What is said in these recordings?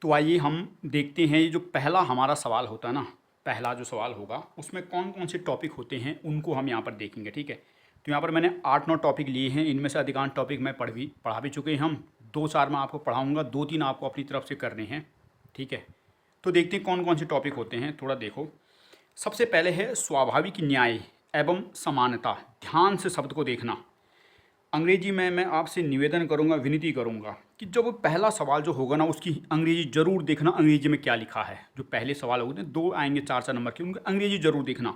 तो आइए हम देखते हैं ये जो पहला हमारा सवाल होता है ना, पहला जो सवाल होगा उसमें कौन कौन से टॉपिक होते हैं उनको हम यहाँ पर देखेंगे। ठीक है, तो यहाँ पर मैंने 8-9 टॉपिक लिए हैं, इनमें से अधिकांश टॉपिक मैं पढ़ा भी चुके हैं। हम 2-4 मैं आपको पढ़ाऊँगा, 2-3 आपको अपनी तरफ से करने हैं। ठीक है, तो देखते हैं कौन कौन से टॉपिक होते हैं, थोड़ा देखो। सबसे पहले है स्वाभाविक न्याय एवं समानता। ध्यान से शब्द को देखना। अंग्रेजी में मैं आपसे निवेदन करूंगा, विनती करूंगा कि जब पहला सवाल जो होगा ना उसकी अंग्रेजी जरूर देखना, अंग्रेजी में क्या लिखा है। जो पहले सवाल होते हैं 2 आएंगे 4-4 नंबर के, उनकी अंग्रेजी जरूर देखना।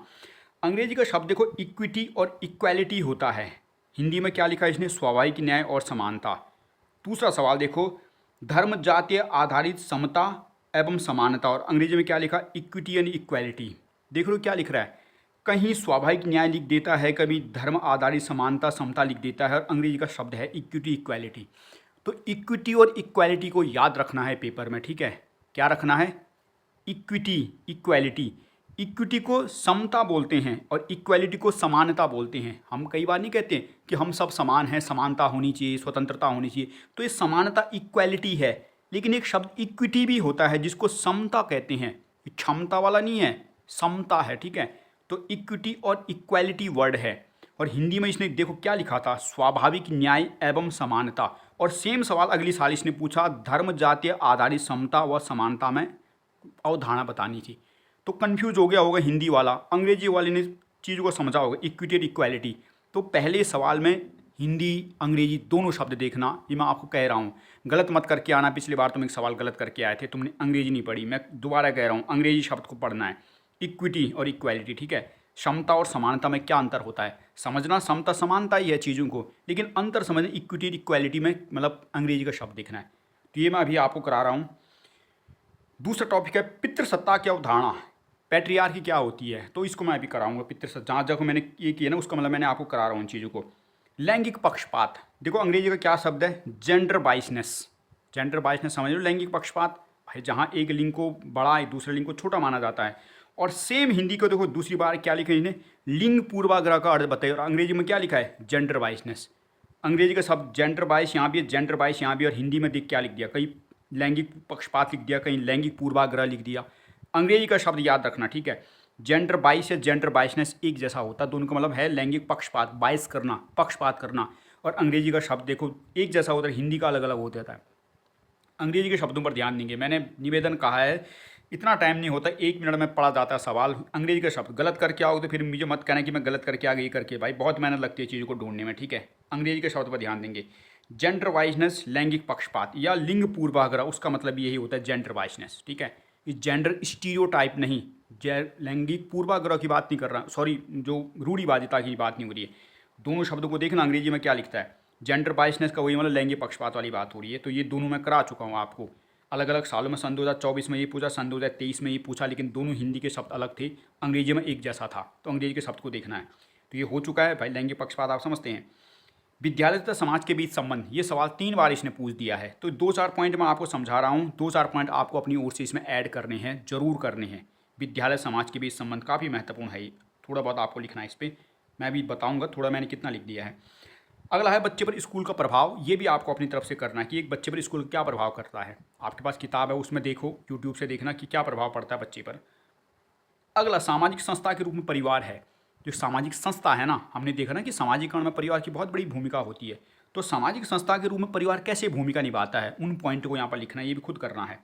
अंग्रेजी का शब्द देखो इक्विटी और इक्वालिटी होता है। हिंदी में क्या लिखा है इसने, स्वाभाविक न्याय और समानता। दूसरा सवाल देखो, धर्म जातीय आधारित समता एवं समानता, और अंग्रेजी में क्या लिखा, इक्विटी एंड इक्वालिटी। देख लो क्या लिख रहा है, कहीं स्वाभाविक न्याय लिख देता है, कभी धर्म आधारित समानता समता लिख देता है, और अंग्रेजी का शब्द है इक्विटी इक्वालिटी। तो इक्विटी और इक्वालिटी को याद रखना है पेपर में। ठीक है, क्या रखना है, इक्विटी इक्वालिटी। इक्विटी को समता बोलते हैं और इक्वालिटी को समानता बोलते हैं। हम कई बार नहीं कहते कि हम सब समान हैं, समानता होनी चाहिए, स्वतंत्रता होनी चाहिए, तो ये समानता इक्वालिटी है। लेकिन एक शब्द इक्विटी भी होता है जिसको समता कहते हैं, क्षमता वाला नहीं है, समता है। ठीक है, तो इक्विटी और इक्वालिटी वर्ड है। और हिंदी में इसने देखो क्या लिखा था, स्वाभाविक न्याय एवं समानता। और सेम सवाल अगली साल इसने पूछा, धर्म जातीय आधारित समता व समानता में अवधारणा बतानी थी। तो कंफ्यूज हो गया होगा हिंदी वाला, अंग्रेजी वाले ने चीज़ को समझा होगा, इक्विटी और इक्वालिटी। तो पहले सवाल में हिंदी अंग्रेजी दोनों शब्द देखना, ये मैं आपको कह रहा हूँ। गलत मत करके आना, पिछली बार तुम एक सवाल गलत करके आए थे, तुमने अंग्रेजी नहीं पढ़ी। मैं दोबारा कह रहा हूँ, अंग्रेजी शब्द को पढ़ना है, इक्विटी और इक्वालिटी। ठीक है, समता और समानता में क्या अंतर होता है समझना। समता समानता ही है चीज़ों को, लेकिन अंतर समझना इक्विटी और इक्वालिटी में, मतलब अंग्रेजी का शब्द देखना है। तो ये मैं अभी आपको करा रहा हूँ। दूसरा टॉपिक है पितृसत्ता की अवधारणा, पैट्रियार्की क्या होती है, तो इसको मैं अभी कराऊंगा। पितृसत्ता जहाँ जगह मैंने ये किया ना, उसका मतलब मैंने आपको करा रहा हूँ इन चीज़ों को। लैंगिक पक्षपात, देखो अंग्रेजी का क्या शब्द है, जेंडर बाइसनेस। जेंडर बाइसनेस समझ लो, लैंगिक पक्षपात भाई, जहाँ एक लिंग को बड़ा एक दूसरे लिंग को छोटा माना जाता है। और सेम हिंदी को देखो दूसरी बार क्या लिखा है इन्हें, लिंग पूर्वाग्रह का अर्थ बताइए, और अंग्रेजी में क्या लिखा है, जेंडर बाइसनेस। अंग्रेजी का शब्द जेंडर बाइस यहाँ भी है, जेंडर बाइस यहाँ भी, और हिंदी में देख क्या लिख दिया, कहीं लैंगिक पक्षपात लिख दिया, कहीं लैंगिक पूर्वाग्रह लिख दिया। अंग्रेजी का शब्द याद रखना। ठीक है, जेंडर बाइस या जेंडर बाइसनेस एक जैसा होता है, दोनों का मतलब है लैंगिक पक्षपात, बाइस करना, पक्षपात करना। और अंग्रेजी का शब्द देखो एक जैसा होता है, हिंदी का अलग अलग हो जाता है। अंग्रेजी के शब्दों पर ध्यान देंगे, मैंने निवेदन कहा है, इतना टाइम नहीं होता, 1 मिनट में पढ़ा जाता है सवाल। अंग्रेजी का शब्द गलत करके आओगे तो फिर मुझे मत कहना कि मैं गलत करके आ गई करके, भाई बहुत मेहनत लगती है चीज़ों को ढूंढने में। ठीक है, अंग्रेजी के शब्द पर ध्यान देंगे। जेंडर वाइजनेस लैंगिक पक्षपात या लिंग पूर्वाग्रह, उसका मतलब यही होता है जेंडर वाइजनेस। ठीक है, ये जेंडर स्टीरियोटाइप नहीं, लैंगिक पूर्वाग्रह की बात नहीं कर रहा, सॉरी, जो रूढ़िवादिता की बात नहीं हो रही है। दोनों शब्दों को देखना अंग्रेजी में क्या लिखता है, जेंडर बाइसनेस का वही मतलब लैंगिक पक्षपात वाली बात हो रही है। तो ये दोनों मैं करा चुका हूँ आपको अलग अलग सालों में। सन 2024 में ये पूछा, सन 2023 में ये पूछा, लेकिन दोनों हिंदी के शब्द अलग थे, अंग्रेजी में एक जैसा था, तो अंग्रेजी के शब्द को देखना है। तो ये हो चुका है भाई, लैंगिक पक्षपात आप समझते हैं। विद्यालय तथा समाज के बीच संबंध, ये सवाल 3 बार इसने पूछ दिया है। तो 2-4 पॉइंट मैं आपको समझा रहा हूँ, 2-4 पॉइंट आपको अपनी ओर से इसमें ऐड करने हैं, जरूर करने हैं। विद्यालय समाज के बीच संबंध काफ़ी महत्वपूर्ण है, ये थोड़ा बहुत आपको लिखना है इस पर, मैं भी बताऊँगा थोड़ा मैंने कितना लिख दिया है। अगला है बच्चे पर स्कूल का प्रभाव, ये भी आपको अपनी तरफ से करना है कि एक बच्चे पर स्कूल क्या प्रभाव करता है। आपके पास किताब है, उसमें देखो, यूट्यूब से देखना कि क्या प्रभाव पड़ता है बच्चे पर। अगला सामाजिक संस्था के रूप में परिवार है। जो सामाजिक संस्था है ना, हमने देखा ना कि सामाजिकरण में परिवार की बहुत बड़ी भूमिका होती है। तो सामाजिक संस्था के रूप में परिवार कैसे भूमिका निभाता है, उन पॉइंट को यहाँ पर लिखना है, ये भी खुद करना है।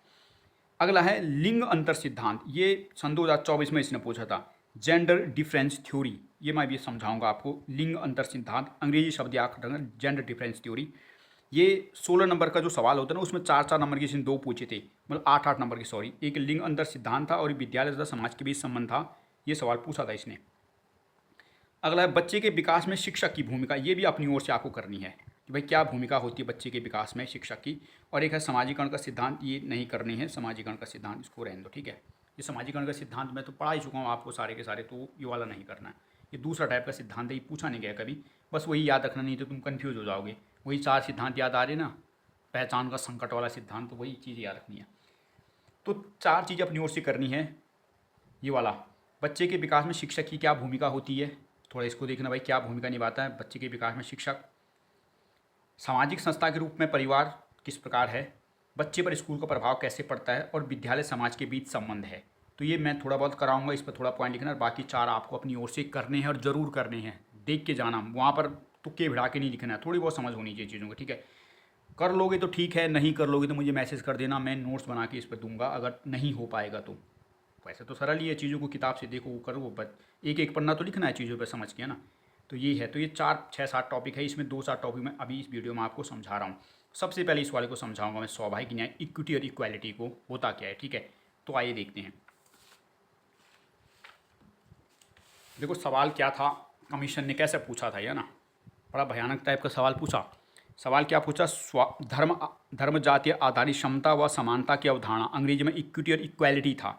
अगला है लिंग अंतर सिद्धांत, ये सन 2024 में इसने पूछा था, जेंडर डिफरेंस थ्योरी, ये मैं भी समझाऊंगा आपको। लिंग अंतर सिद्धांत अंग्रेजी शब्द याद रखना, जेंडर डिफरेंस थ्योरी। ये 16 नंबर का जो सवाल होता है ना, उसमें 4-4 नंबर के इसने 2 पूछे थे, मतलब 8-8 नंबर के, सॉरी। एक लिंग अंतर सिद्धांत था और विद्यालय तथा समाज के बीच संबंध था, ये सवाल पूछा था इसने। अगला है बच्चे के विकास में शिक्षक की भूमिका, ये भी अपनी ओर से आपको करनी है कि भाई क्या भूमिका होती है बच्चे के विकास में शिक्षक की। और एक है समाजीकरण का सिद्धांत, ये नहीं करनी है समाजीकरण का सिद्धांत, इसको रहने दो। ठीक है, ये समाजीकरण का सिद्धांत मैं तो पढ़ा ही चुका हूँ आपको सारे के सारे, तो ये वाला नहीं करना है। ये दूसरा टाइप का सिद्धांत है, ये पूछा नहीं गया कभी, बस वही याद रखना, नहीं तो तुम कन्फ्यूज हो जाओगे। वही 4 सिद्धांत याद आ रहे ना, पहचान का संकट वाला सिद्धांत, तो वही चीज़ याद रखनी है। तो 4 चीज़ें अपनी ओर से करनी है। ये वाला, बच्चे के विकास में शिक्षक की क्या भूमिका होती है, थोड़ा इसको देखना भाई, क्या भूमिका निभाता है बच्चे के विकास में शिक्षक। सामाजिक संस्था के रूप में परिवार किस प्रकार है, बच्चे पर स्कूल का प्रभाव कैसे पड़ता है और विद्यालय समाज के बीच संबंध है। तो ये मैं थोड़ा बहुत कराऊंगा, इस पर थोड़ा पॉइंट लिखना और बाकी 4 आपको अपनी ओर से करने हैं और ज़रूर करने हैं। देख के जाना, वहाँ पर तुक्के भिड़ा के नहीं लिखना है, थोड़ी बहुत समझ होनी चाहिए चीज़ों की, ठीक है। कर लोगे तो ठीक है, नहीं कर लोगे तो मुझे मैसेज कर देना, मैं नोट्स बना के इस पर दूंगा अगर नहीं हो पाएगा तो। वैसे तो सरल ही है, चीज़ों को किताब से देखो, वो करो, वो बस एक एक पन्ना तो लिखना है चीज़ों पर, समझ के ना। तो ये है, तो ये 4 6 7 टॉपिक है, इसमें 2 4 टॉपिक मैं अभी इस वीडियो में आपको समझा रहा हूँ। सबसे पहले इस वाले को समझाऊंगा मैं, स्वाभाविक न्याय, इक्विटी और इक्वालिटी को होता क्या है, ठीक है। तो आइए देखते हैं। देखो सवाल क्या था, कमीशन ने कैसे पूछा था, ये ना बड़ा भयानक टाइप का सवाल पूछा। सवाल क्या पूछा, धर्म जातीय आधारित क्षमता व समानता की अवधारणा, अंग्रेजी में इक्विटी और इक्वालिटी था।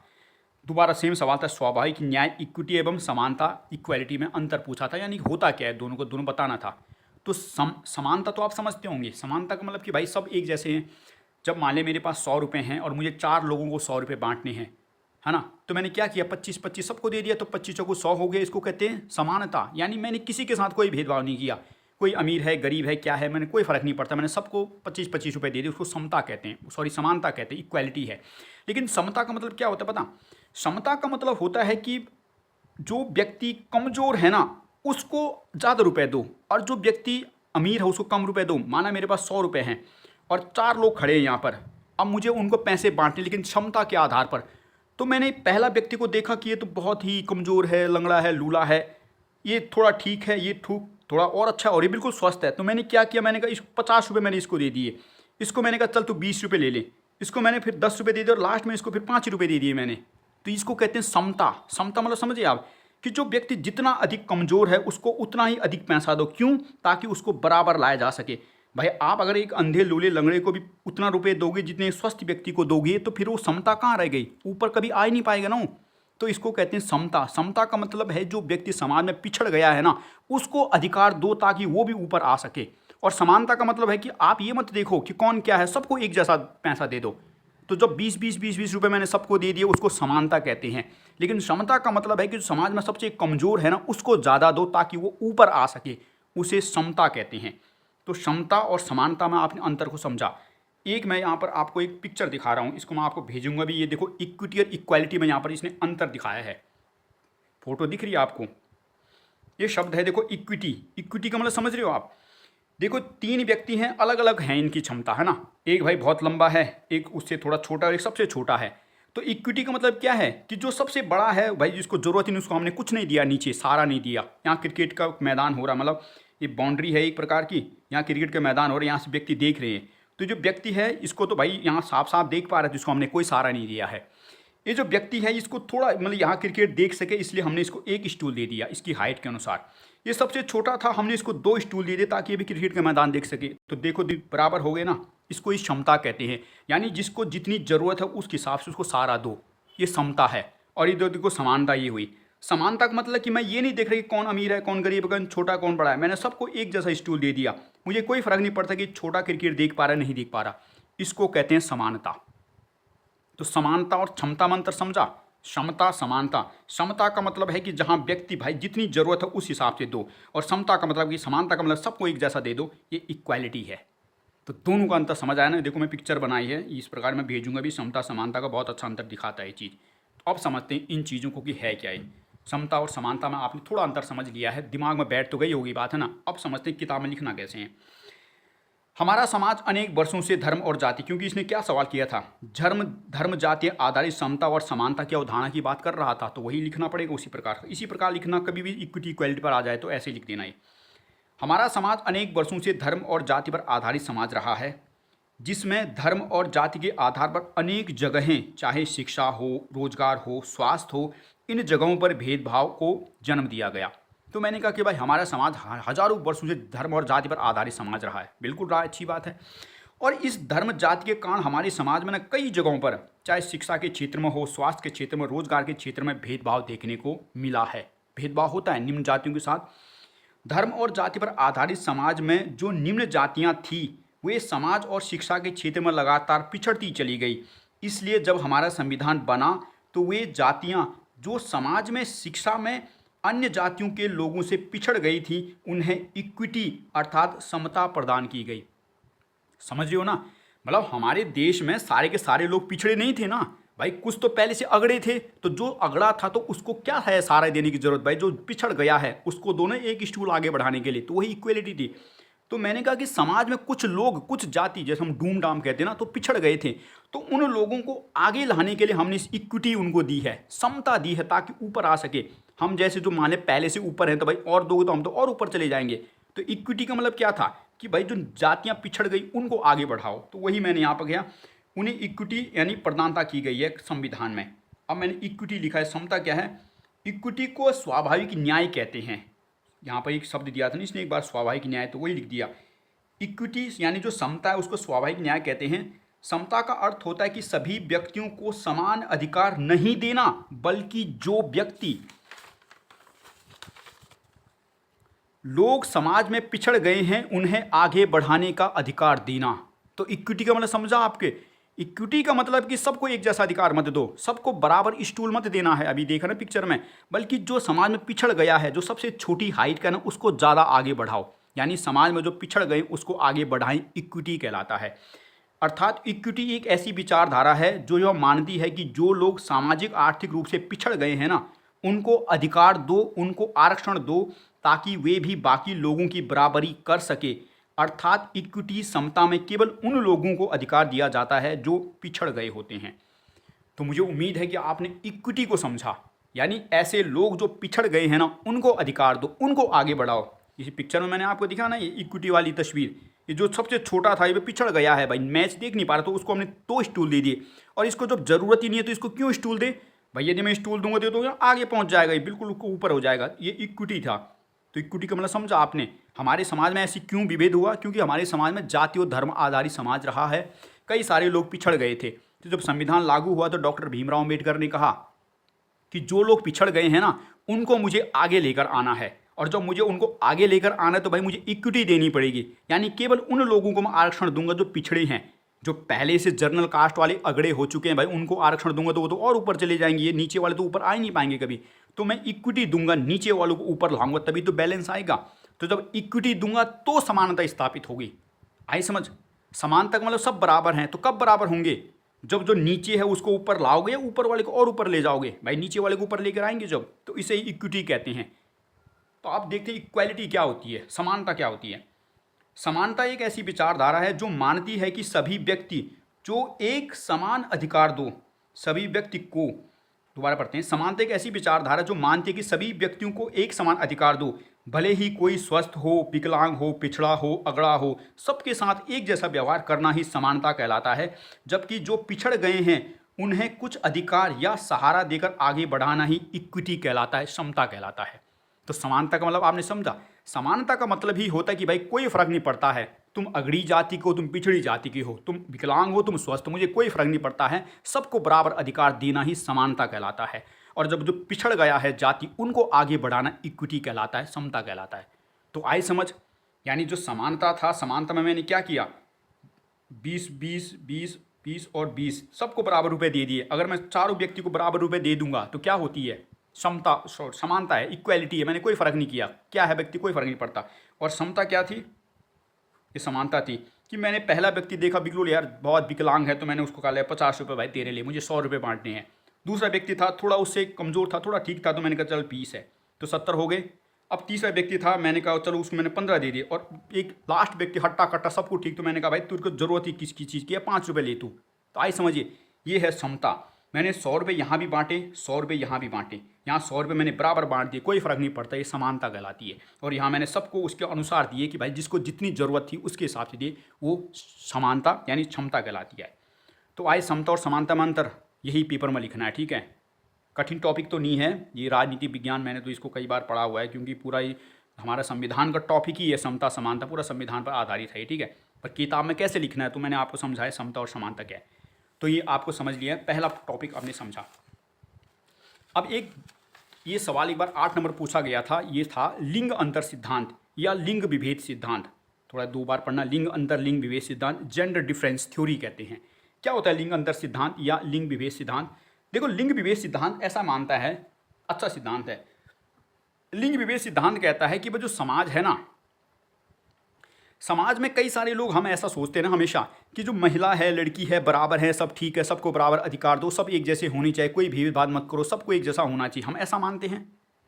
दोबारा सेम सवाल था, स्वाभाविक न्याय, इक्विटी एवं समानता, इक्वालिटी में अंतर पूछा था, यानी होता क्या है दोनों को, दोनों बताना था। तो समानता तो आप समझते होंगे, समानता का मतलब कि भाई सब एक जैसे हैं। जब मान ले मेरे पास 100 रुपये हैं और मुझे 4 लोगों को 100 रुपये बांटने हैं, है ना, तो मैंने क्या किया, 25-25 सबको दे दिया, तो 25 को 100 हो गया। इसको कहते हैं समानता, यानी मैंने किसी के साथ कोई भेदभाव नहीं किया, कोई अमीर है गरीब है क्या है, मैंने कोई फ़र्क नहीं पड़ता, मैंने सबको 25-25 रुपये दे दिए, उसको समता कहते हैं, सॉरी समानता कहते हैं, इक्वालिटी है। लेकिन समता का मतलब क्या होता है पता, समता का मतलब होता है कि जो व्यक्ति कमज़ोर है ना उसको ज़्यादा रुपए दो, और जो व्यक्ति अमीर है उसको कम रुपए दो। माना मेरे पास 100 रुपये हैं और 4 लोग खड़े हैं यहाँ पर, अब मुझे उनको पैसे बांटने, लेकिन क्षमता के आधार पर। तो मैंने पहला व्यक्ति को देखा कि ये तो बहुत ही कमज़ोर है, लंगड़ा है, लूला है, ये थोड़ा ठीक है, ये थोड़ा और अच्छा, और ये बिल्कुल स्वस्थ है। तो मैंने क्या किया, मैंने कहा 50 रुपये मैंने इसको दे दिए, इसको मैंने कहा चल तू 20 रुपये ले ले, इसको मैंने फिर 10 रुपये दे दिए और लास्ट में इसको फिर 5 रुपये दे दिए मैंने। तो इसको कहते हैं समता। समता मतलब समझिए आप कि जो व्यक्ति जितना अधिक कमज़ोर है उसको उतना ही अधिक पैसा दो, क्यों, ताकि उसको बराबर लाया जा सके। भाई आप अगर एक अंधे लूले लंगड़े को भी उतना रुपए दोगे जितने स्वस्थ व्यक्ति को दोगे, तो फिर वो समता कहाँ रह गई, ऊपर कभी आ ही नहीं पाएगा ना। तो इसको कहते हैं समता। समता का मतलब है जो व्यक्ति समाज में पिछड़ गया है ना उसको अधिकार दो ताकि वो भी ऊपर आ सके। और समानता का मतलब है कि आप ये मत देखो कि कौन क्या है, सबको एक जैसा पैसा दे दो। तो जब 20-20 रुपए मैंने सबको दे दिए उसको समानता कहते हैं। लेकिन समता का मतलब है कि जो समाज में सबसे कमज़ोर है ना उसको ज़्यादा दो ताकि वो ऊपर आ सके, उसे समता कहते हैं। तो समता और समानता में आपने अंतर को समझा। एक मैं यहाँ पर आपको एक पिक्चर दिखा रहा हूँ, इसको मैं आपको भेजूंगा भी। ये देखो इक्विटी और इक्वालिटी में यहाँ पर इसने अंतर दिखाया है, फोटो दिख रही है आपको, ये शब्द है देखो इक्विटी। इक्विटी का मतलब समझ रहे हो आप, देखो 3 व्यक्ति हैं, अलग अलग हैं इनकी क्षमता, है ना। एक भाई बहुत लंबा है, एक उससे थोड़ा छोटा और एक सबसे छोटा है। तो इक्विटी का मतलब क्या है कि जो सबसे बड़ा है भाई जिसको ज़रूरत ही नहीं उसको हमने कुछ नहीं दिया, नीचे सारा नहीं दिया। यहाँ क्रिकेट का मैदान हो रहा, मतलब ये बाउंड्री है एक प्रकार की, यहाँ क्रिकेट का मैदान हो रहा है, यहाँ से व्यक्ति देख रहे हैं। तो जो व्यक्ति है इसको तो भाई यहाँ साफ साफ देख पा रहे थे, इसको हमने कोई सहारा नहीं दिया है। ये जो व्यक्ति है इसको थोड़ा मतलब यहाँ क्रिकेट देख सके इसलिए हमने इसको एक स्टूल दे दिया इसकी हाइट के अनुसार। ये सबसे छोटा था, हमने इसको 2 स्टूल दे दिए ताकि ये भी क्रिकेट का मैदान देख सके। तो देखो बराबर हो गए ना, इसको इस क्षमता कहते हैं। यानी जिसको जितनी ज़रूरत है उसके हिसाब से उसको सहारा दो, ये समता है। और ये देखो समानता ये हुई। समानता का मतलब कि मैं ये नहीं देख रही कि कौन अमीर है कौन गरीब है कौन छोटा कौन बड़ा है, मैंने सबको एक जैसा स्टूल दे दिया, मुझे कोई फ़र्क नहीं पड़ता कि छोटा क्रिकेट देख पा रहा है नहीं देख पा रहा। इसको कहते हैं समानता। तो समानता और क्षमता में अंतर समझा, क्षमता समानता। समता का मतलब है कि जहाँ व्यक्ति भाई जितनी ज़रूरत है उस हिसाब से दो, और समता का मतलब कि समानता का मतलब सबको एक जैसा दे दो, ये इक्वालिटी है। तो दोनों का अंतर समझ आया ना। देखो मैं पिक्चर बनाई है इस प्रकार, मैं भेजूंगा भी, समता समानता का बहुत अच्छा अंतर दिखाता है ये चीज़। तो अब समझते हैं इन चीज़ों को कि है क्या है। समता और समानता में आपने थोड़ा अंतर समझ लिया है, दिमाग में बैठ तो गई होगी बात, है ना। अब समझते हैं किताब में लिखना कैसे है। हमारा समाज अनेक वर्षों से धर्म और जाति, क्योंकि इसने क्या सवाल किया था, धर्म जाति आधारित समता और समानता की अवधारणा की बात कर रहा था, तो वही लिखना पड़ेगा उसी प्रकार। इसी प्रकार लिखना, कभी भी इक्विटी इक्वालिटी पर आ जाए तो ऐसे लिख देना है। हमारा समाज अनेक वर्षों से धर्म और जाति पर आधारित समाज रहा है, जिसमें धर्म और जाति के आधार पर अनेक जगहें, चाहे शिक्षा हो, रोजगार हो, स्वास्थ्य हो, इन जगहों पर भेदभाव को जन्म दिया गया। तो मैंने कहा कि भाई हमारा समाज हजारों वर्षों से धर्म और जाति पर आधारित समाज रहा है, बिल्कुल रहा, अच्छी बात है। और इस धर्म जाति के कारण हमारे समाज में ना कई जगहों पर, चाहे शिक्षा के क्षेत्र में हो, स्वास्थ्य के क्षेत्र में, रोजगार के क्षेत्र में भेदभाव देखने को मिला है। भेदभाव होता है निम्न जातियों के साथ। धर्म और जाति पर आधारित समाज में जो निम्न जातियां थी वे समाज और शिक्षा के क्षेत्र में लगातार पिछड़ती चली गई। इसलिए जब हमारा संविधान बना तो वे जातियां जो समाज में शिक्षा में अन्य जातियों के लोगों से पिछड़ गई थी उन्हें इक्विटी अर्थात समता प्रदान की गई। समझ रहे हो ना मतलब हमारे देश में सारे के सारे लोग पिछड़े नहीं थे ना भाई, कुछ तो पहले से अगड़े थे, तो जो अगड़ा था तो उसको क्या है सहारा देने की जरूरत भाई, जो पिछड़ गया है उसको दोनों एक स्टूल आगे बढ़ाने के लिए, तो वही इक्वेलिटी थी। तो मैंने कहा कि समाज में कुछ लोग, कुछ जाति, जैसे हम डूम डाम कहते हैं ना, तो पिछड़ गए थे, तो उन लोगों को आगे लाने के लिए हमने इक्विटी उनको दी है, समता दी है, ताकि ऊपर आ सके। हम जैसे जो माने पहले से ऊपर हैं, तो भाई और दोगे तो हम तो और ऊपर चले जाएंगे। तो इक्विटी का मतलब क्या था कि भाई जो जातियां पिछड़ गई उनको आगे बढ़ाओ, तो वही मैंने यहाँ पर गया, उन्हें इक्विटी यानी प्रदानता की गई है संविधान में। अब मैंने इक्विटी लिखा है, समता क्या है, इक्विटी को स्वाभाविक न्याय कहते हैं। यहाँ पर एक शब्द दिया था ना इसने एक बार, स्वाभाविक न्याय, तो वही लिख दिया। इक्विटी यानी जो समता है उसको स्वाभाविक न्याय कहते हैं। समता का अर्थ होता है कि सभी व्यक्तियों को समान अधिकार नहीं देना, बल्कि जो व्यक्ति लोग समाज में पिछड़ गए हैं उन्हें आगे बढ़ाने का अधिकार देना। तो इक्विटी का मतलब समझा आपके, इक्विटी का मतलब कि सबको एक जैसा अधिकार मत दो, सबको बराबर स्टूल मत देना है, अभी देखा ना पिक्चर में, बल्कि जो समाज में पिछड़ गया है, जो सबसे छोटी हाइट का ना, उसको ज़्यादा आगे बढ़ाओ, यानी समाज में जो पिछड़ गए उसको आगे बढ़ाएं, इक्विटी कहलाता है। अर्थात इक्विटी एक ऐसी विचारधारा है जो यह मानती है कि जो लोग सामाजिक आर्थिक रूप से पिछड़ गए हैं ना, उनको अधिकार दो, उनको आरक्षण दो, ताकि वे भी बाकी लोगों की बराबरी कर सके। अर्थात इक्विटी समता में केवल उन लोगों को अधिकार दिया जाता है जो पिछड़ गए होते हैं। तो मुझे उम्मीद है कि आपने इक्विटी को समझा, यानी ऐसे लोग जो पिछड़ गए हैं ना, उनको अधिकार दो, उनको आगे बढ़ाओ। इसी पिक्चर में मैंने आपको दिखा ना ये इक्विटी वाली तस्वीर, ये जो सबसे छोटा था ये पिछड़ गया है भाई, मैच देख नहीं पा रहा, तो उसको हमने 2 स्टूल दे दिए, और इसको जब जरूरत ही नहीं है तो इसको क्यों स्टूल दे भाई, यदि मैं स्टूल दूंगा तो आगे पहुंच जाएगा, ये बिल्कुल ऊपर हो जाएगा, ये इक्विटी था। तो इक्विटी का मतलब समझा आपने। हमारे समाज में ऐसी क्यों विभेद हुआ, क्योंकि हमारे समाज में जाति और धर्म आधारित समाज रहा है, कई सारे लोग पिछड़ गए थे। तो जब संविधान लागू हुआ तो डॉक्टर भीमराव अम्बेडकर ने कहा कि जो लोग पिछड़ गए हैं ना, उनको मुझे आगे लेकर आना है, और जब मुझे उनको आगे लेकर आना है तो भाई मुझे इक्विटी देनी पड़ेगी, यानी केवल उन लोगों को मैं आरक्षण दूंगा जो पिछड़े हैं। जो पहले से जनरल कास्ट वाले अगड़े हो चुके हैं भाई, उनको आरक्षण दूंगा तो वो तो और ऊपर चले जाएंगे, ये नीचे वाले तो ऊपर आ ही नहीं पाएंगे कभी। तो मैं इक्विटी दूंगा, नीचे वालों को ऊपर लाऊंगा, तभी तो बैलेंस आएगा। तो जब इक्विटी दूंगा तो समानता स्थापित होगी। आई समझ, समानता का मतलब सब बराबर हैं, तो कब बराबर होंगे, जब जो नीचे है उसको ऊपर लाओगे या ऊपर वाले को और ऊपर ले जाओगे भाई, नीचे वाले को ऊपर लेकर आएंगे जब, तो इसे ही इक्विटी कहते हैं। तो आप देखते हैं इक्वालिटी क्या होती है, समानता क्या होती है। समानता एक ऐसी विचारधारा है जो मानती है कि सभी व्यक्ति जो एक समान अधिकार दो, सभी व्यक्ति को, दोबारा पढ़ते हैं, समानता एक ऐसी विचारधारा जो मानती है कि सभी व्यक्तियों को एक समान अधिकार दो, भले ही कोई स्वस्थ हो, विकलांग हो, पिछड़ा हो, अगड़ा हो, सबके साथ एक जैसा व्यवहार करना ही समानता कहलाता है। जबकि जो पिछड़ गए हैं उन्हें कुछ अधिकार या सहारा देकर आगे बढ़ाना ही इक्विटी कहलाता है, समता कहलाता है। तो समानता का मतलब आपने समझा, समानता का मतलब ही होता है कि भाई कोई फर्क नहीं पड़ता है, तुम अगड़ी जाति को, तुम पिछड़ी जाति की हो, तुम विकलांग हो, तुम स्वस्थ हो, मुझे कोई फर्क नहीं पड़ता है, सबको बराबर अधिकार देना ही समानता कहलाता है। और जब जो पिछड़ गया है जाति, उनको आगे बढ़ाना इक्विटी कहलाता है, समता कहलाता है। तो आई समझ, यानी जो समानता था, समानता में मैंने क्या किया, 20 20 20 20 और 20 सबको बराबर रुपए दे दिए। अगर मैं चारों व्यक्ति को बराबर रुपए दे दूंगा तो क्या होती है, समता, समानता है, इक्वालिटी है, मैंने कोई फर्क नहीं किया, क्या है व्यक्ति कोई फर्क नहीं पड़ता। और समता क्या थी, ये समानता थी कि मैंने पहला व्यक्ति देखा बिल्कुल यार बहुत विकलांग है, तो मैंने उसको कहा 50 रुपये भाई तेरे लिए, मुझे 100 रुपये बांटने हैं। दूसरा व्यक्ति था थोड़ा उससे कमज़ोर था, थोड़ा ठीक था, तो मैंने कहा चल 20 है, तो 70 हो गए। अब तीसरा व्यक्ति था, मैंने कहा चलो उसको मैंने 15 दे दिए। और एक लास्ट व्यक्ति हट्टा कट्टा सबको ठीक, तो मैंने कहा भाई तुझको जरूरत ही किसकी चीज़ की है, 5 रुपये ले तू। तो आई समझिए, ये है समता। मैंने 100 रुपये यहाँ भी बांटे, 100 रुपये यहाँ भी बांटे, यहाँ 100 रुपये मैंने बराबर बांट दिए, कोई फ़र्क नहीं पड़ता, ये समानता कहलाती है। और यहाँ मैंने सबको उसके अनुसार दिए कि भाई जिसको जितनी ज़रूरत थी उसके हिसाब से दिए, वो समानता यानी क्षमता कहलाती है। तो आए समता और समानता में अंतर, यही पेपर में लिखना है, ठीक है। कठिन टॉपिक तो नहीं है ये, राजनीति विज्ञान मैंने तो इसको कई बार पढ़ा हुआ है, क्योंकि पूरा ही हमारा संविधान का टॉपिक ही है, समता समानता पूरा संविधान पर आधारित है, ठीक है। पर किताब में कैसे लिखना है तो मैंने आपको समझाया समता और समानता क्या है। तो ये आपको समझ लिया है, पहला टॉपिक आपने समझा। अब एक ये सवाल एक बार 8 नंबर पूछा गया था, ये था लिंग अंतर सिद्धांत या लिंग विभेद सिद्धांत। थोड़ा 2 बार पढ़ना, लिंग अंतर लिंग विभेद सिद्धांत, जेंडर डिफरेंस थ्योरी कहते हैं। क्या होता है लिंग अंतर सिद्धांत या लिंग विभेद सिद्धांत। देखो लिंग विभेद सिद्धांत ऐसा मानता है, अच्छा सिद्धांत है। लिंग विभेद सिद्धांत कहता है कि वो जो समाज है ना, समाज में कई सारे लोग हम ऐसा सोचते हैं ना हमेशा कि जो महिला है लड़की है बराबर है, सब ठीक है, सबको बराबर अधिकार दो, सब एक जैसे होनी चाहिए, कोई भेदभाव मत करो, सबको एक जैसा होना चाहिए, हम ऐसा मानते हैं।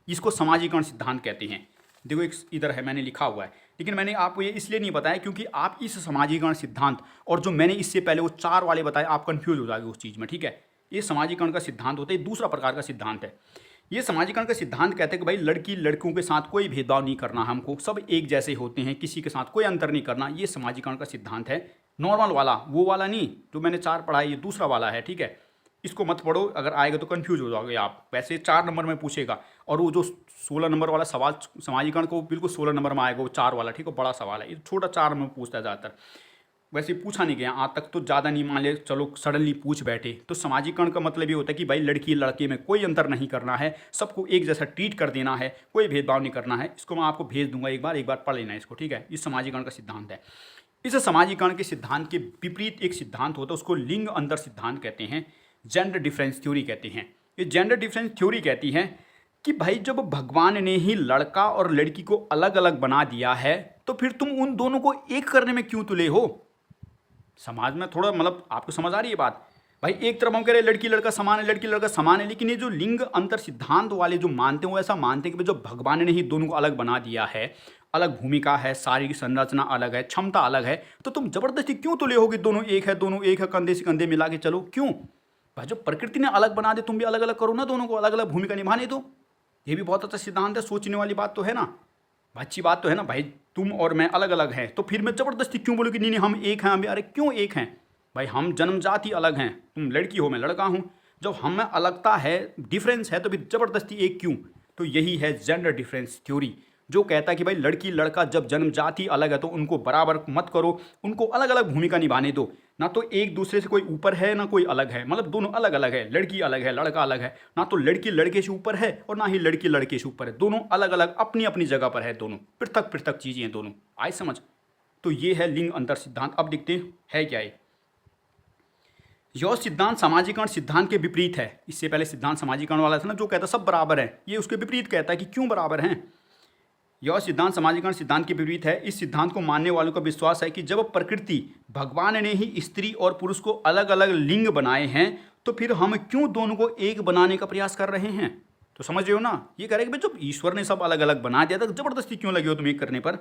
इसको समाजीकरण सिद्धांत कहते हैं। देखो एक इधर है, मैंने लिखा हुआ है, लेकिन मैंने आपको ये इसलिए नहीं बताया क्योंकि आप इस समाजीकरण सिद्धांत और जो मैंने इससे पहले वो 4 वाले बताए आप कंफ्यूज हो जाओगे उस चीज़ में, ठीक है। ये समाजीकरण का सिद्धांत होता है, दूसरा प्रकार का सिद्धांत है। ये समाजीकरण का सिद्धांत कहते हैं कि भाई लड़की लड़कों के साथ कोई भेदभाव नहीं करना, हमको सब एक जैसे होते हैं, किसी के साथ कोई अंतर नहीं करना। ये समाजीकरण का सिद्धांत है। नॉर्मल वाला, वो वाला नहीं जो मैंने 4 पढ़ा है, ये दूसरा वाला है, ठीक है। इसको मत पढ़ो, अगर आएगा तो कंफ्यूज हो जाओगे आप। वैसे 4 नंबर में पूछेगा, और वो जो 16 नंबर वाला सवाल समाजीकरण को बिल्कुल 16 नंबर में आएगा, वो 4 वाला, ठीक है, बड़ा सवाल है। ये छोटा 4 में पूछता है ज़्यादातर, वैसे पूछा नहीं गया आज तक, तो ज़्यादा नहीं मान ले, चलो सडनली पूछ बैठे। तो समाजीकरण का मतलब ये होता है कि भाई लड़की लड़के में कोई अंतर नहीं करना है, सबको एक जैसा ट्रीट कर देना है, कोई भेदभाव नहीं करना है। इसको मैं आपको भेज दूंगा, एक बार पढ़ लेना इसको, ठीक है। इस समाजीकरण का सिद्धांत है। इस समाजीकरण के सिद्धांत के विपरीत एक सिद्धांत होता है, उसको लिंग अंतर सिद्धांत कहते हैं, जेंडर डिफरेंस थ्योरी कहते हैं। ये जेंडर डिफरेंस थ्योरी कहती है कि भाई जब भगवान ने ही लड़का और लड़की को अलग अलग बना दिया है, तो फिर तुम उन दोनों को एक करने में क्यों तुले हो। समाज में थोड़ा मतलब आपको समझ आ रही है बात। भाई एक तरफ हम कह रहे हैं लड़की लड़का समान है, लड़की लड़का समान है, लेकिन ये जो लिंग अंतर सिद्धांत वाले जो मानते हैं वो ऐसा मानते हैं कि जो भगवान ने ही दोनों को अलग बना दिया है, अलग भूमिका है, शारीरिक संरचना अलग है, क्षमता अलग है, तो तुम जबरदस्ती क्यों तुले हो कि दोनों एक है, दोनों एक है, कंधे से कंधे मिला के चलो, क्यों। भाई जो प्रकृति ने अलग बना दे, तुम भी अलग अलग करो ना, दोनों को अलग अलग भूमिका निभाने दो। ये भी बहुत अच्छा सिद्धांत है, सोचने वाली बात तो है ना, अच्छी बात तो है ना। भाई तुम और मैं अलग अलग हैं, तो फिर मैं जबरदस्ती क्यों बोलूँ कि नहीं नहीं हम एक हैं, हम अरे क्यों एक हैं भाई, हम जन्मजात ही अलग हैं, तुम लड़की हो मैं लड़का हूँ। जब हम में अलगता है, डिफरेंस है, तो फिर जबरदस्ती एक क्यों। तो यही है जेंडर डिफरेंस थ्योरी, जो कहता है कि भाई लड़की लड़का जब जन्मजात ही अलग है तो उनको बराबर मत करो, उनको अलग अलग भूमिका निभाने दो। ना तो एक दूसरे से कोई ऊपर है ना कोई अलग है, मतलब दोनों अलग अलग है, लड़की अलग है लड़का अलग है, ना तो लड़की लड़के से ऊपर है और ना ही लड़की लड़के से ऊपर है, दोनों अलग अलग अपनी अपनी जगह पर है, दोनों पृथक पृथक चीज़ें हैं दोनों। आए समझ। तो ये है लिंग अंतर सिद्धांत। अब देखते हैं है क्या है। यह सिद्धांत समाजीकरण सिद्धांत के विपरीत है। इससे पहले सिद्धांत समाजीकरण वाला था ना, जो कहता सब बराबर है, ये उसके विपरीत कहता है कि क्यों बराबर हैं। यह सिद्धांत समाजीकरण सिद्धांत के विपरीत है। इस सिद्धांत को मानने वालों का विश्वास है कि जब प्रकृति भगवान ने ही स्त्री और पुरुष को अलग अलग लिंग बनाए हैं, तो फिर हम क्यों दोनों को एक बनाने का प्रयास कर रहे हैं। तो समझ रहे हो ना, ये कह रहे हैं कि जब ईश्वर ने सब अलग अलग बना दिया था, जबरदस्ती क्यों लगे हो तुम एक करने पर।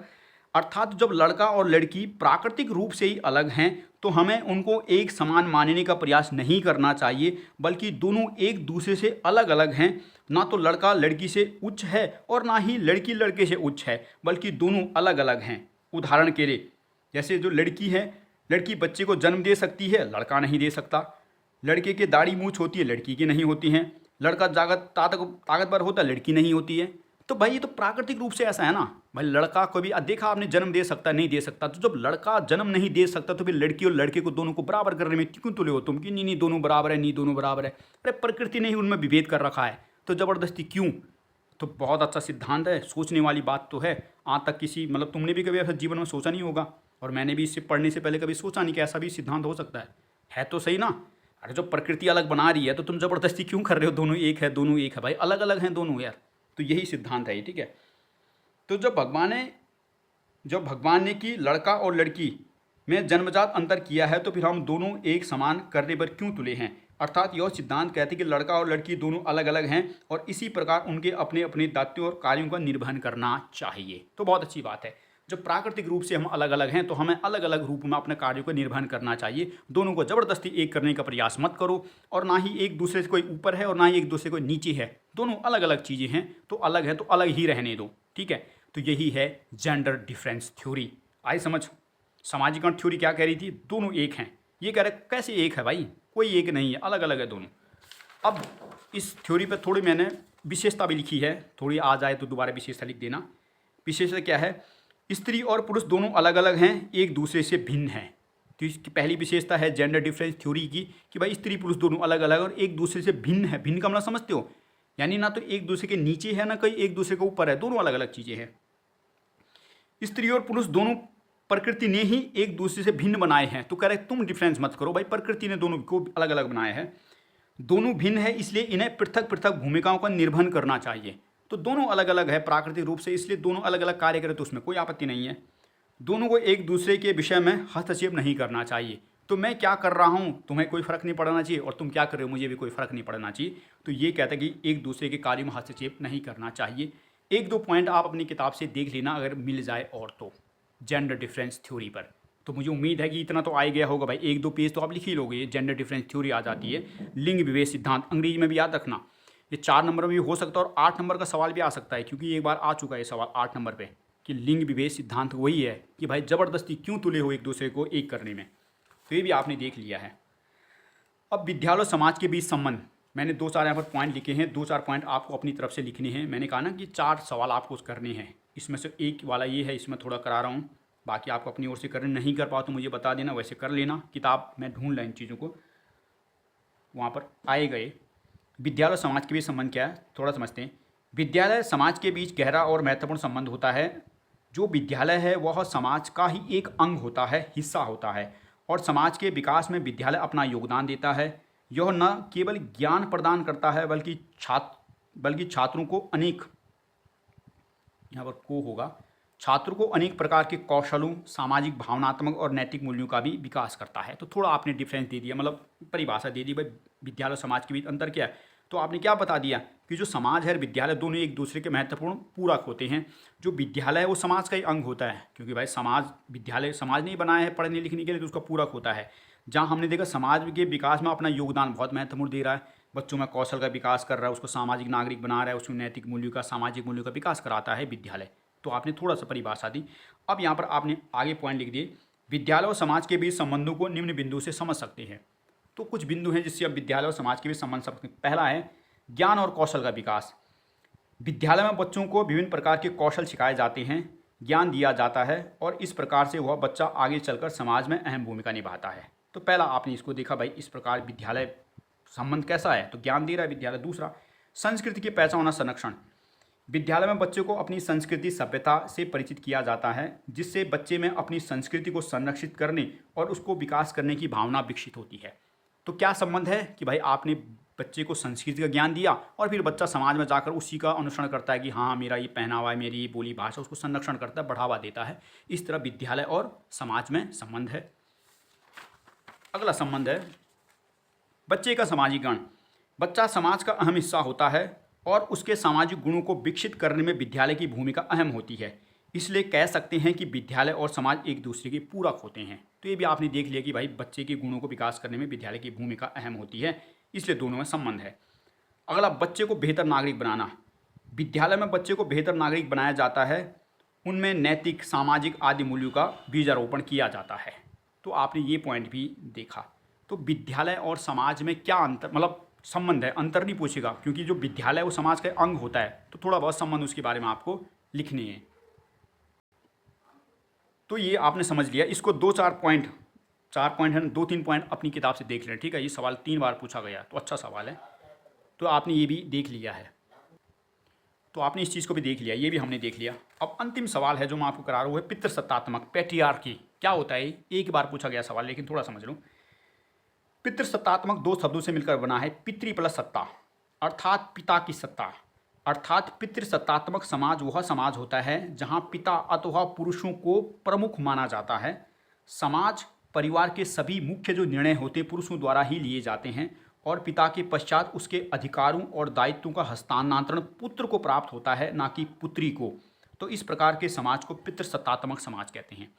अर्थात जब लड़का और लड़की प्राकृतिक रूप से ही अलग हैं, तो हमें उनको एक समान मानने का प्रयास नहीं करना चाहिए, बल्कि दोनों एक दूसरे से अलग अलग हैं। ना तो लड़का लड़की से उच्च है और ना ही लड़की लड़के से उच्च है, बल्कि दोनों अलग अलग हैं। उदाहरण के लिए जैसे जो लड़की है, लड़की बच्चे को जन्म दे सकती है, लड़का नहीं दे सकता। लड़के की दाढ़ी मूछ होती है, लड़की की नहीं होती है। लड़का ताकतवर होता है, लड़की नहीं होती है। तो भाई ये तो प्राकृतिक रूप से ऐसा है ना। भाई लड़का को भी देखा आपने जन्म दे सकता नहीं दे सकता, तो जब लड़का जन्म नहीं दे सकता तो फिर लड़की और लड़के को दोनों को बराबर करने में क्यों तुले हो तुम कि नहीं नहीं दोनों बराबर है, नहीं दोनों बराबर है। अरे प्रकृति ने ही उनमें विभेद कर रखा है, तो ज़बरदस्ती क्यों। तो बहुत अच्छा सिद्धांत है, सोचने वाली बात तो है। आज तक किसी मतलब तुमने भी कभी ऐसा जीवन में सोचा नहीं होगा, और मैंने भी इससे पढ़ने से पहले कभी सोचा नहीं कि ऐसा भी सिद्धांत हो सकता है तो सही ना। अरे जो प्रकृति अलग बना रही है तो तुम ज़बरदस्ती क्यों कर रहे हो, दोनों एक है दोनों एक है, भाई अलग अलग हैं दोनों यार। तो यही सिद्धांत है ये, ठीक है। तो जब भगवान ने कि लड़का और लड़की में जन्मजात अंतर किया है, तो फिर हम दोनों एक समान करने पर क्यों तुले हैं। अर्थात यह सिद्धांत कहते हैं कि लड़का और लड़की दोनों अलग अलग हैं और इसी प्रकार उनके अपने अपने दायित्व और कार्यों का निर्वहन करना चाहिए। तो बहुत अच्छी बात है, जब प्राकृतिक रूप से हम अलग अलग हैं तो हमें अलग अलग रूप में अपने कार्यों का निर्वहन करना चाहिए। दोनों को ज़बरदस्ती एक करने का प्रयास मत करो, और ना ही एक दूसरे से कोई ऊपर है और ना ही एक दूसरे को नीचे है, दोनों अलग अलग चीज़ें हैं, तो अलग है तो अलग ही रहने दो, ठीक है। तो यही है जेंडर डिफरेंस थ्योरी। आई समझ। समाजीकरण थ्योरी क्या कह रही थी, दोनों एक हैं। ये कह रहे कैसे एक है भाई, कोई एक नहीं है, अलग अलग है दोनों। अब इस थ्योरी पर थोड़ी मैंने विशेषता भी लिखी है, थोड़ी आ जाए तो दोबारा विशेषता लिख देना। विशेषता क्या है, स्त्री और पुरुष दोनों अलग अलग हैं, एक दूसरे से भिन्न हैं। तो इसकी पहली विशेषता है जेंडर डिफरेंस थ्योरी की कि भाई स्त्री पुरुष दोनों अलग अलग और एक दूसरे से भिन्न है। भिन्न का मतलब समझते हो, यानी ना तो एक दूसरे के नीचे है ना कहीं एक दूसरे के ऊपर है, दोनों अलग अलग चीज़ें हैं। स्त्री और पुरुष दोनों प्रकृति ने ही एक दूसरे से भिन्न बनाए हैं। तो कह रहे तुम डिफरेंस मत करो, भाई प्रकृति ने दोनों को अलग अलग बनाया है, दोनों भिन्न है, इसलिए इन्हें पृथक पृथक भूमिकाओं का निर्वहन करना चाहिए। तो दोनों अलग अलग है प्राकृतिक रूप से, इसलिए दोनों अलग अलग कार्य करें तो उसमें कोई आपत्ति नहीं है। दोनों को एक दूसरे के विषय में हस्तक्षेप नहीं करना चाहिए। तो मैं क्या कर रहा हूँ तुम्हें कोई फ़र्क नहीं पड़ना चाहिए, और तुम क्या कर रहे हो मुझे भी कोई फ़र्क नहीं पड़ना चाहिए। तो ये कहता है कि एक दूसरे के कार्यों में हस्तक्षेप नहीं करना चाहिए। एक दो पॉइंट आप अपनी किताब से देख लेना अगर मिल जाए और तो, जेंडर डिफरेंस थ्योरी पर। तो मुझे उम्मीद है कि इतना तो आ ही गया होगा भाई, एक दो पेज तो आप लिख ही लोगे। जेंडर डिफरेंस थ्योरी आ जाती है, लिंग विभेद सिद्धांत, अंग्रेजी में भी याद रखना। ये 4 नंबर में भी हो सकता है और 8 नंबर का सवाल भी आ सकता है, क्योंकि एक बार आ चुका है सवाल 8 नंबर पे कि लिंग विभेद सिद्धांत वही है कि भाई ज़बरदस्ती क्यों तुले हो एक दूसरे को एक करने में। तो ये भी आपने देख लिया है। अब विद्यालय और समाज के बीच संबंध, मैंने 2-4 यहाँ पर पॉइंट लिखे हैं, 2-4 पॉइंट आपको अपनी तरफ से लिखने हैं। मैंने कहा ना कि 4 सवाल आपको करने हैं, इसमें से एक वाला ये है, इसमें थोड़ा करा रहा हूँ, बाकी आपको अपनी ओर से करने नहीं कर पाओ तो मुझे बता देना, वैसे कर लेना। किताब में ढूंढ लें इन चीज़ों को, वहाँ पर आए गए। विद्यालय और समाज के बीच संबंध क्या है थोड़ा समझते हैं। विद्यालय समाज के बीच गहरा और महत्वपूर्ण संबंध होता है। जो विद्यालय है वह समाज का ही एक अंग होता है, हिस्सा होता है, और समाज के विकास में विद्यालय अपना योगदान देता है। यह न केवल ज्ञान प्रदान करता है बल्कि छात्रों को अनेक, यहाँ पर को होगा, छात्रों को अनेक प्रकार के कौशलों, सामाजिक, भावनात्मक और नैतिक मूल्यों का भी विकास करता है। तो थोड़ा आपने डिफरेंस दे दिया, मतलब परिभाषा दे दी भाई विद्यालय और समाज के बीच अंतर क्या है। तो आपने क्या बता दिया कि जो समाज है और विद्यालय दोनों एक दूसरे के महत्वपूर्ण पूरक होते हैं। जो विद्यालय है वो समाज का ही अंग होता है, क्योंकि भाई विद्यालय समाज नहीं बनाया है पढ़ने लिखने के लिए, तो उसका पूरक होता है। जहाँ हमने देखा समाज के विकास में अपना योगदान बहुत महत्वपूर्ण दे रहा है, बच्चों में कौशल का विकास कर रहा है, उसको सामाजिक नागरिक बना रहा है, उसमें नैतिक मूल्यों का, सामाजिक मूल्यों का विकास कराता है विद्यालय। तो आपने थोड़ा सा परिभाषा दी। अब यहाँ पर आपने आगे पॉइंट लिख दिए, विद्यालय और समाज के बीच संबंधों को निम्न बिंदु से समझ सकते हैं। तो कुछ बिंदु हैं जिससे अब विद्यालय और समाज के बीच संबंध सकते हैं। पहला है ज्ञान और कौशल का विकास। विद्यालय में बच्चों को विभिन्न प्रकार के कौशल सिखाए जाते हैं, ज्ञान दिया जाता है, और इस प्रकार से वह बच्चा आगे चलकर समाज में अहम भूमिका निभाता है। तो पहला आपने इसको देखा भाई, इस प्रकार विद्यालय संबंध कैसा है, तो ज्ञान दे रहा है विद्यालय। दूसरा, संस्कृति की पहचान और संरक्षण। विद्यालय में बच्चों को अपनी संस्कृति सभ्यता से परिचित किया जाता है, जिससे बच्चे में अपनी संस्कृति को संरक्षित करने और उसको विकास करने की भावना विकसित होती है। तो क्या संबंध है कि भाई आपने बच्चे को संस्कृति का ज्ञान दिया और फिर बच्चा समाज में जाकर उसी का अनुसरण करता है कि हाँ मेरा ये पहनावा है, मेरी ये बोली भाषा, उसको संरक्षण करता है, बढ़ावा देता है। इस तरह विद्यालय और समाज में संबंध है। अगला संबंध है बच्चे का सामाजिक गुण। बच्चा समाज का अहम हिस्सा होता है और उसके सामाजिक गुणों को विकसित करने में विद्यालय की भूमिका अहम होती है। इसलिए कह सकते हैं कि विद्यालय और समाज एक दूसरे के पूरक होते हैं। तो ये भी आपने देख लिया कि भाई बच्चे के गुणों को विकास करने में विद्यालय की भूमिका अहम होती है, इसलिए दोनों में संबंध है। अगला, बच्चे को बेहतर नागरिक बनाना। विद्यालय में बच्चे को बेहतर नागरिक बनाया जाता है, उनमें नैतिक, सामाजिक आदि मूल्यों का बीजारोपण किया जाता है। तो आपने ये पॉइंट भी देखा। तो विद्यालय और समाज में क्या अंतर, मतलब संबंध है, अंतर नहीं पूछेगा, क्योंकि जो विद्यालय वो समाज का अंग होता है, तो थोड़ा बहुत संबंध उसके बारे में आपको लिखने हैं। तो ये आपने समझ लिया। इसको 4 पॉइंट है, 2-3 पॉइंट अपनी किताब से देख लें, ठीक है। ये सवाल 3 बार पूछा गया, तो अच्छा सवाल है। तो आपने ये भी देख लिया है, तो आपने इस चीज़ को भी देख लिया, ये भी हमने देख लिया। अब अंतिम सवाल है जो मैं आपको करा रहा हूँ, है पितृसत्तात्मक, पैट्रियार्की। क्या होता है? एक बार पूछा गया सवाल, लेकिन थोड़ा समझ लो। पितृसत्तात्मक 2 शब्दों से मिलकर बना है, पितृ प्लस सत्ता, अर्थात पिता की सत्ता। अर्थात पितृसत्तात्मक समाज वह समाज होता है जहाँ पिता अथवा पुरुषों को प्रमुख माना जाता है। समाज परिवार के सभी मुख्य जो निर्णय होते हैं पुरुषों द्वारा ही लिए जाते हैं, और पिता के पश्चात उसके अधिकारों और दायित्वों का हस्तांतरण पुत्र को प्राप्त होता है, ना कि पुत्री को। तो इस प्रकार के समाज को पितृसत्तात्मक समाज कहते हैं।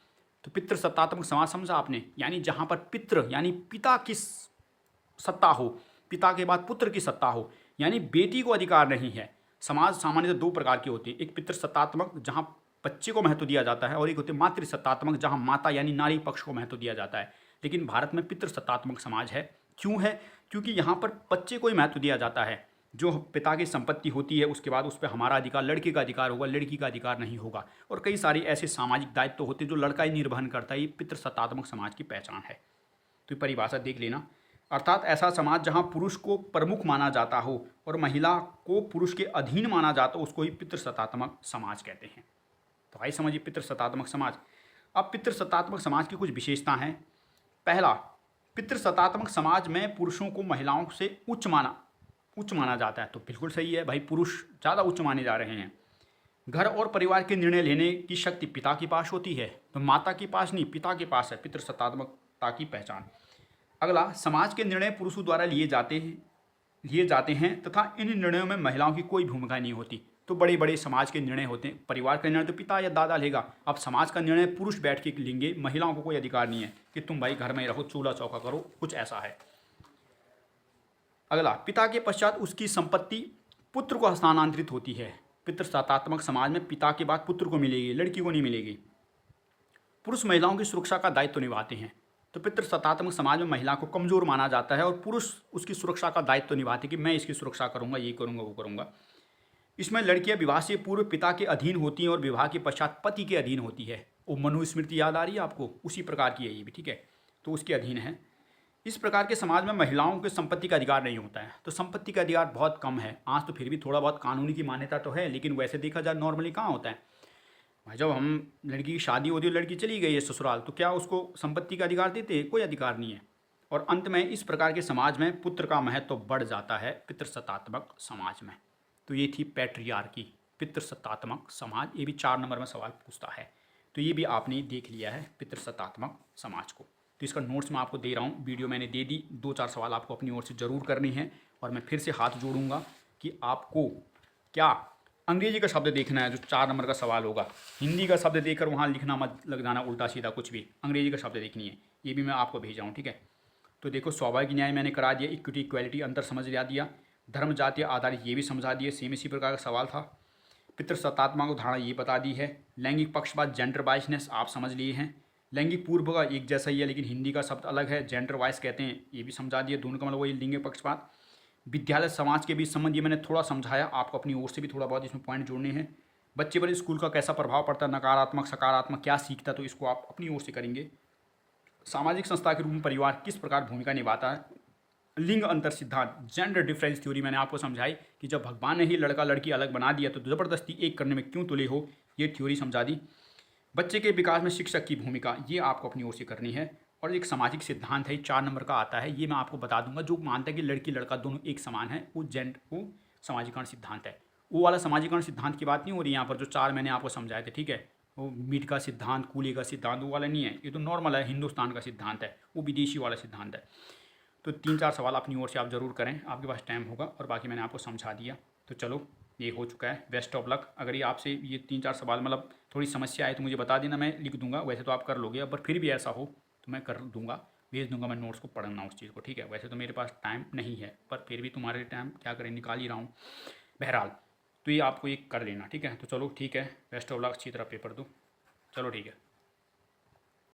तो पितृसत्तात्मक समाज समझा आपने, यानी जहाँ पर पितृ यानी पिता की सत्ता हो, पिता के बाद पुत्र की सत्ता हो, यानी बेटी को अधिकार नहीं है। समाज सामान्यतः 2 प्रकार की होती है, एक पितृसत्तात्मक जहाँ बच्चे को महत्व दिया जाता है, और एक होती है मातृसत्तात्मक जहाँ माता यानी नारी पक्ष को महत्व दिया जाता है। लेकिन भारत में पितृसत्तात्मक समाज है। क्यों है? क्योंकि यहाँ पर बच्चे को ही महत्व दिया जाता है। जो पिता की संपत्ति होती है उसके बाद उस पर हमारा अधिकार, लड़के का अधिकार होगा, लड़की का अधिकार नहीं होगा। और कई सारे ऐसे सामाजिक दायित्व होते हैं जो लड़का ही निर्वहन करता है। ये पितृसत्तात्मक समाज की पहचान है। तो परिभाषा देख लेना। अर्थात ऐसा समाज जहाँ पुरुष को प्रमुख माना जाता हो और महिला को पुरुष के अधीन माना जाता हो, उसको ही पितृसत्तात्मक समाज कहते हैं। तो भाई समझिए पितृसत्तात्मक समाज। अब पितृसत्तात्मक समाज की कुछ विशेषता हैं। पहला, पितृसत्तात्मक समाज में पुरुषों को महिलाओं से उच्च माना जाता है। तो बिल्कुल सही है भाई, पुरुष ज़्यादा उच्च माने जा रहे हैं। घर और परिवार के निर्णय लेने की शक्ति पिता के पास होती है, तो माता के पास नहीं, पिता के पास है। पितृसत्तात्मकता की पहचान। अगला, समाज के निर्णय पुरुषों द्वारा लिए जाते हैं तथा इन निर्णयों में महिलाओं की कोई भूमिका नहीं होती। तो बड़े बड़े समाज के निर्णय होते हैं, परिवार का निर्णय तो पिता या दादा लेगा। अब समाज का निर्णय पुरुष बैठ के लेंगे, महिलाओं को कोई अधिकार नहीं है कि तुम भाई घर में रहो, चूल्हा चौका करो, कुछ ऐसा है। अगला, पिता के पश्चात उसकी संपत्ति पुत्र को हस्तांतरित होती है। पितृसत्तात्मक समाज में पिता के बाद पुत्र को मिलेगी, लड़की को नहीं मिलेगी। पुरुष महिलाओं की सुरक्षा का दायित्व निभाते हैं। तो पितृसत्तात्मक समाज में महिला को कमजोर माना जाता है और पुरुष उसकी सुरक्षा का दायित्व निभाते कि मैं इसकी सुरक्षा करूंगा, ये करूंगा, वो करूंगा। इसमें लड़कियां विवाह से पूर्व पिता के अधीन होती हैं और विवाह के पश्चात पति के अधीन होती है। वो मनुस्मृति याद आ रही है आपको, उसी प्रकार की है ये भी, ठीक है। तो उसके अधीन है। इस प्रकार के समाज में महिलाओं के संपत्ति का अधिकार नहीं होता है। तो संपत्ति का अधिकार बहुत कम है। आज तो फिर भी थोड़ा बहुत कानूनी की मान्यता तो है, लेकिन वैसे देखा जाए नॉर्मली कहाँ होता है। भाई जब हम लड़की की शादी होती है, लड़की चली गई है ससुराल, तो क्या उसको संपत्ति का अधिकार देते हैं? कोई अधिकार नहीं है। और अंत में इस प्रकार के समाज में पुत्र का महत्व बढ़ जाता है पितृसत्तात्मक समाज में। तो ये थी पैट्रियार्की, पितृसत्तात्मक समाज। ये भी 4 नंबर में सवाल पूछता है। तो ये भी आपने देख लिया है पितृसत्तात्मक समाज को। तो इसका नोट्स मैं आपको दे रहा हूँ, वीडियो मैंने दे दी। 2-4 सवाल आपको अपनी ओर से ज़रूर करने हैं। और मैं फिर से हाथ जोड़ूंगा कि आपको क्या अंग्रेजी का शब्द देखना है, जो 4 नंबर का सवाल होगा। हिंदी का शब्द देखकर वहाँ लिखना मत लग जाना उल्टा सीधा कुछ भी, अंग्रेजी का शब्द देखनी है। ये भी मैं आपको भेज रहा हूँ, ठीक है। तो देखो, स्वाभाविक न्याय मैंने करा दिया, इक्विटी इक्वालिटी अंतर समझ दिया, धर्म जातीय आधारित ये भी समझा दिए, सेम इसी प्रकार का सवाल था। पितृसत्तात्मक उदाहरण ये बता दी है। लैंगिक पक्षपात, जेंडर बायसनेस आप समझ लिए हैं। लैंगिक पूर्व का एक जैसा ही है, लेकिन हिंदी का शब्द अलग है, जेंडर वाइस कहते हैं, ये भी समझा दिए। दोनों का मतलब वही, लिंग पक्षपात। विद्यालय समाज के बीच संबंध ये मैंने थोड़ा समझाया, आपको अपनी ओर से भी थोड़ा बहुत इसमें पॉइंट जोड़ने हैं। बच्चे पर स्कूल का कैसा प्रभाव पड़ता है, नकारात्मक सकारात्मक, क्या सीखता है, तो इसको आप अपनी ओर से करेंगे। सामाजिक संस्था के रूप में परिवार किस प्रकार भूमिका निभाता है। लिंग अंतर सिद्धांत, जेंडर डिफरेंस थ्योरी मैंने आपको समझाई कि जब भगवान ने ही लड़का लड़की अलग बना दिया तो ज़बरदस्ती एक करने में क्यों तुले हो, ये थ्योरी समझा दी। बच्चे के विकास में शिक्षक की भूमिका, ये आपको अपनी ओर से करनी है। और एक सामाजिक सिद्धांत है, 4 नंबर का आता है, ये मैं आपको बता दूंगा, जो मानता है कि लड़की लड़का दोनों एक समान है, वो सामाजिकरण सिद्धांत है। वो वाला सामाजिकरण सिद्धांत की बात नहीं हो रही यहाँ पर, जो 4 मैंने आपको समझाए थे, ठीक है। वो मीट का सिद्धांत, कूले का सिद्धांत, वो वाला नहीं है। ये तो नॉर्मल है, हिंदुस्तान का सिद्धांत है, वो विदेशी वाला सिद्धांत है। तो 3-4 सवाल अपनी ओर से आप ज़रूर करें, आपके पास टाइम होगा। और बाकी मैंने आपको समझा दिया। तो चलो, ये हो चुका है। Best of luck. अगर ये आपसे ये 3-4 सवाल मतलब थोड़ी समस्या आए तो मुझे बता देना, मैं लिख दूंगा। वैसे तो आप कर लोगे, पर फिर भी ऐसा हो तो मैं कर दूंगा, भेज दूंगा मैं नोट्स को, पढ़ना उस चीज़ को, ठीक है। वैसे तो मेरे पास टाइम नहीं है, पर फिर भी तुम्हारे टाइम क्या करें, निकाल ही रहा हूँ बहरहाल। तो ये आपको ये कर लेना, ठीक है। तो चलो ठीक है, बेस्ट ऑफ लक, अच्छी तरह पेपर दो। चलो ठीक है।